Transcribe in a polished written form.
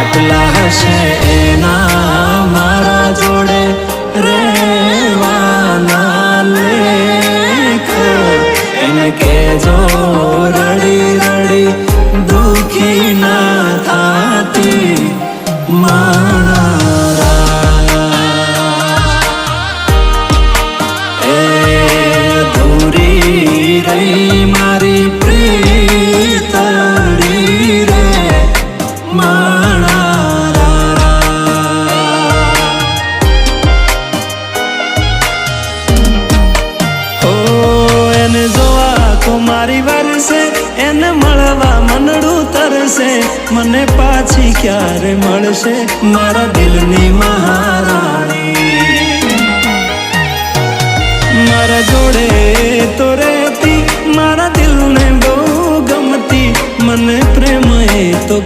ખાટલા હશે એના મારા જોડે રેવાના લેખ એને કેજો રડી રડી દુખી ના થાતી મારા એ ધૂરી રહી મારી પ્રીતડી રે મારા હો એને જોવા તો મારી વરસે એને મળવા મનડું તરસે મને પાછી ક્યારે મળશે મારા દિલની મહારાણી મારા જોડે તો રે